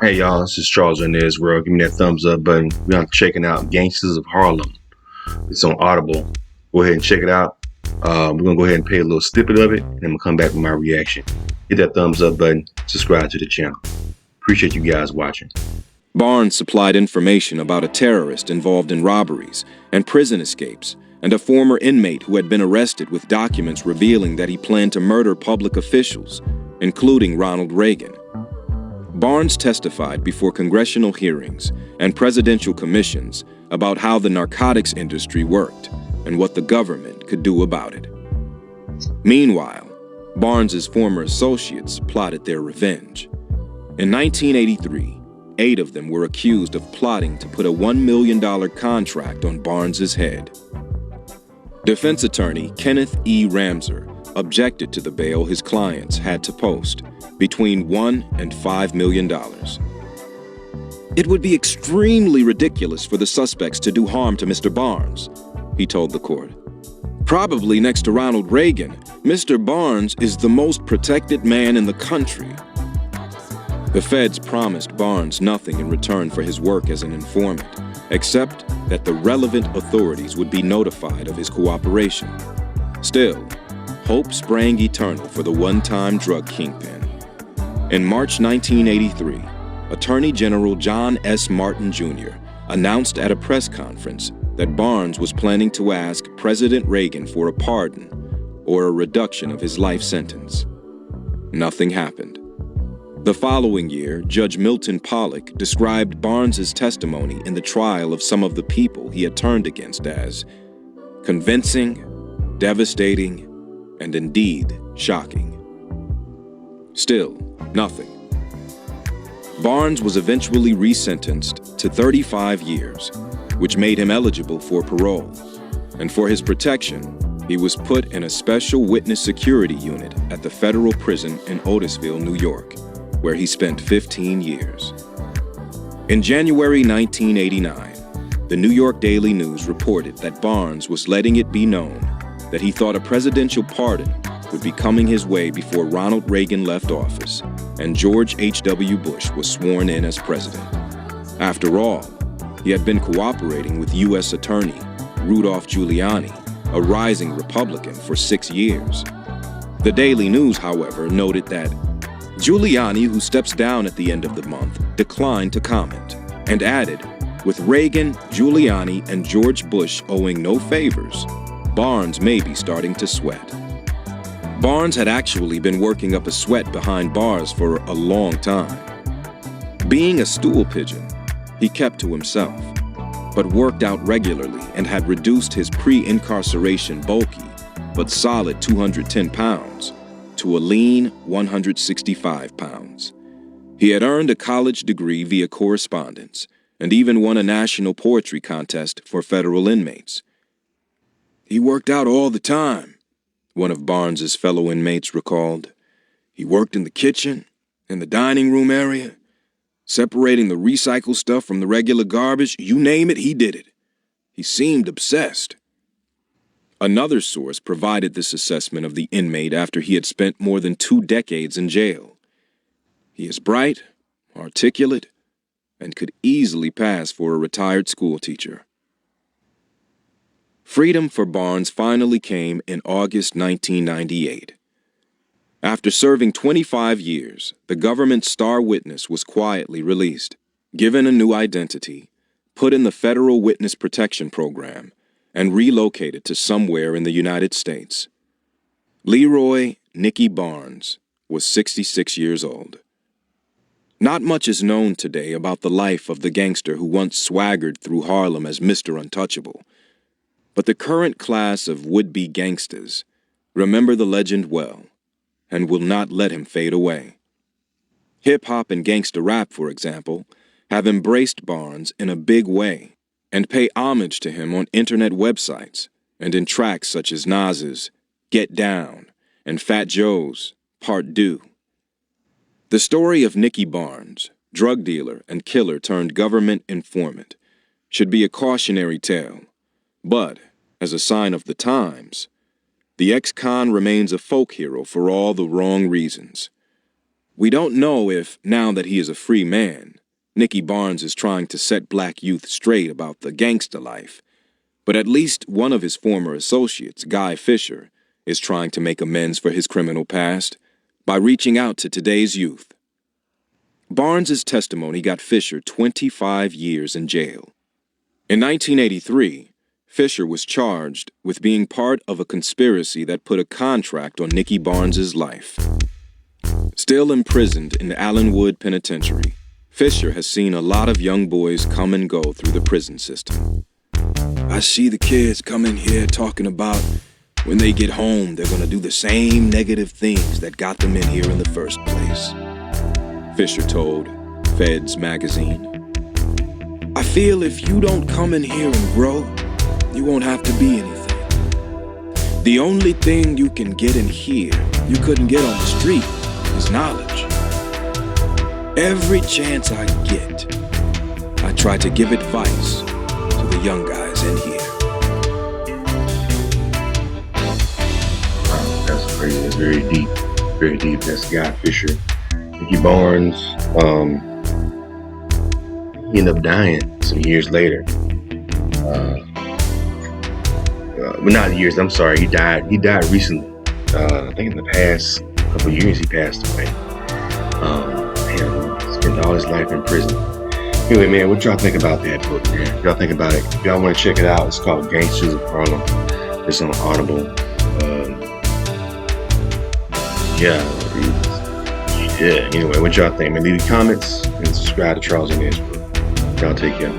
Hey y'all, this is Charles in this world. Give me that thumbs up button. We're checking out Gangsters of Harlem. It's on Audible. Go ahead and check it out. We're gonna go ahead and play a little snippet of it, and then we'll come back with my reaction. Hit that thumbs up button. Subscribe to the channel. Appreciate you guys watching. Barnes supplied information about a terrorist involved in robberies and prison escapes, and a former inmate who had been arrested with documents revealing that he planned to murder public officials, including Ronald Reagan. Barnes testified before congressional hearings and presidential commissions about how the narcotics industry worked and what the government could do about it. Meanwhile, Barnes's former associates plotted their revenge. In 1983, 8 of them were accused of plotting to put a $1 million contract on Barnes's head. Defense attorney Kenneth E. Ramser objected to the bail his clients had to post, between $1 and $5 million. It would be extremely ridiculous for the suspects to do harm to Mr. Barnes, he told the court. Probably next to Ronald Reagan, Mr. Barnes is the most protected man in the country. The feds promised Barnes nothing in return for his work as an informant, except that the relevant authorities would be notified of his cooperation. Still, hope sprang eternal for the one-time drug kingpin. In March 1983, Attorney General John S. Martin Jr. announced at a press conference that Barnes was planning to ask President Reagan for a pardon or a reduction of his life sentence. Nothing happened. The following year, Judge Milton Pollock described Barnes's testimony in the trial of some of the people he had turned against as convincing, devastating, and indeed shocking. Still, nothing. Barnes was eventually resentenced to 35 years, which made him eligible for parole. And for his protection, he was put in a special witness security unit at the federal prison in Otisville, New York, where he spent 15 years. In January 1989, the New York Daily News reported that Barnes was letting it be known that he thought a presidential pardon would be coming his way before Ronald Reagan left office and George H.W. Bush was sworn in as president. After all, he had been cooperating with U.S. Attorney Rudolph Giuliani, a rising Republican, for 6 years. The Daily News, however, noted that Giuliani, who steps down at the end of the month, declined to comment and added, with Reagan, Giuliani, and George Bush owing no favors, Barnes may be starting to sweat. Barnes had actually been working up a sweat behind bars for a long time. Being a stool pigeon, he kept to himself, but worked out regularly and had reduced his pre-incarceration bulky but solid 210 pounds to a lean 165 pounds. He had earned a college degree via correspondence and even won a national poetry contest for federal inmates. He worked out all the time, one of Barnes's fellow inmates recalled. He worked in the kitchen, in the dining room area, separating the recycled stuff from the regular garbage. You name it, he did it. He seemed obsessed. Another source provided this assessment of the inmate after he had spent more than 2 decades in jail. He is bright, articulate, and could easily pass for a retired schoolteacher. Freedom for Barnes finally came in August 1998. After serving 25 years, the government's star witness was quietly released, given a new identity, put in the Federal Witness Protection Program, and relocated to somewhere in the United States. Leroy Nicky Barnes was 66 years old. Not much is known today about the life of the gangster who once swaggered through Harlem as Mr. Untouchable. But the current class of would-be gangsters remember the legend well and will not let him fade away. Hip-hop and gangster rap, for example, have embraced Barnes in a big way and pay homage to him on internet websites and in tracks such as Nas's Get Down and Fat Joe's Part Deux. The story of Nicky Barnes, drug dealer and killer turned government informant, should be a cautionary tale, but, as a sign of the times, the ex-con remains a folk hero for all the wrong reasons. We don't know if, now that he is a free man, Nicky Barnes is trying to set black youth straight about the gangster life, but at least one of his former associates, Guy Fisher, is trying to make amends for his criminal past by reaching out to today's youth. Barnes's testimony got Fisher 25 years in jail. In 1983, Fisher was charged with being part of a conspiracy that put a contract on Nicky Barnes's life. Still imprisoned in Allenwood Penitentiary, Fisher has seen a lot of young boys come and go through the prison system. I see the kids come in here talking about when they get home, they're going to do the same negative things that got them in here in the first place, Fisher told Feds magazine. I feel if you don't come in here and grow, you won't have to be anything. The only thing you can get in here you couldn't get on the street is knowledge. Every chance I get, I try to give advice to the young guys in here. Wow, that's crazy. That's very deep. Very deep. That's Guy Fisher. Nicky Barnes, he ended up dying some years later. Well, not years, I'm sorry. He died recently. I think in the past couple of years he passed away. Spent all his life in prison. Anyway, man, what y'all think about that book, man? Y'all think about it. If y'all want to check it out, it's called Gangsters of Harlem. It's on Audible. Yeah, anyway, what y'all think, man? Leave the comments and subscribe to Charles and Ed's book. Y'all take care.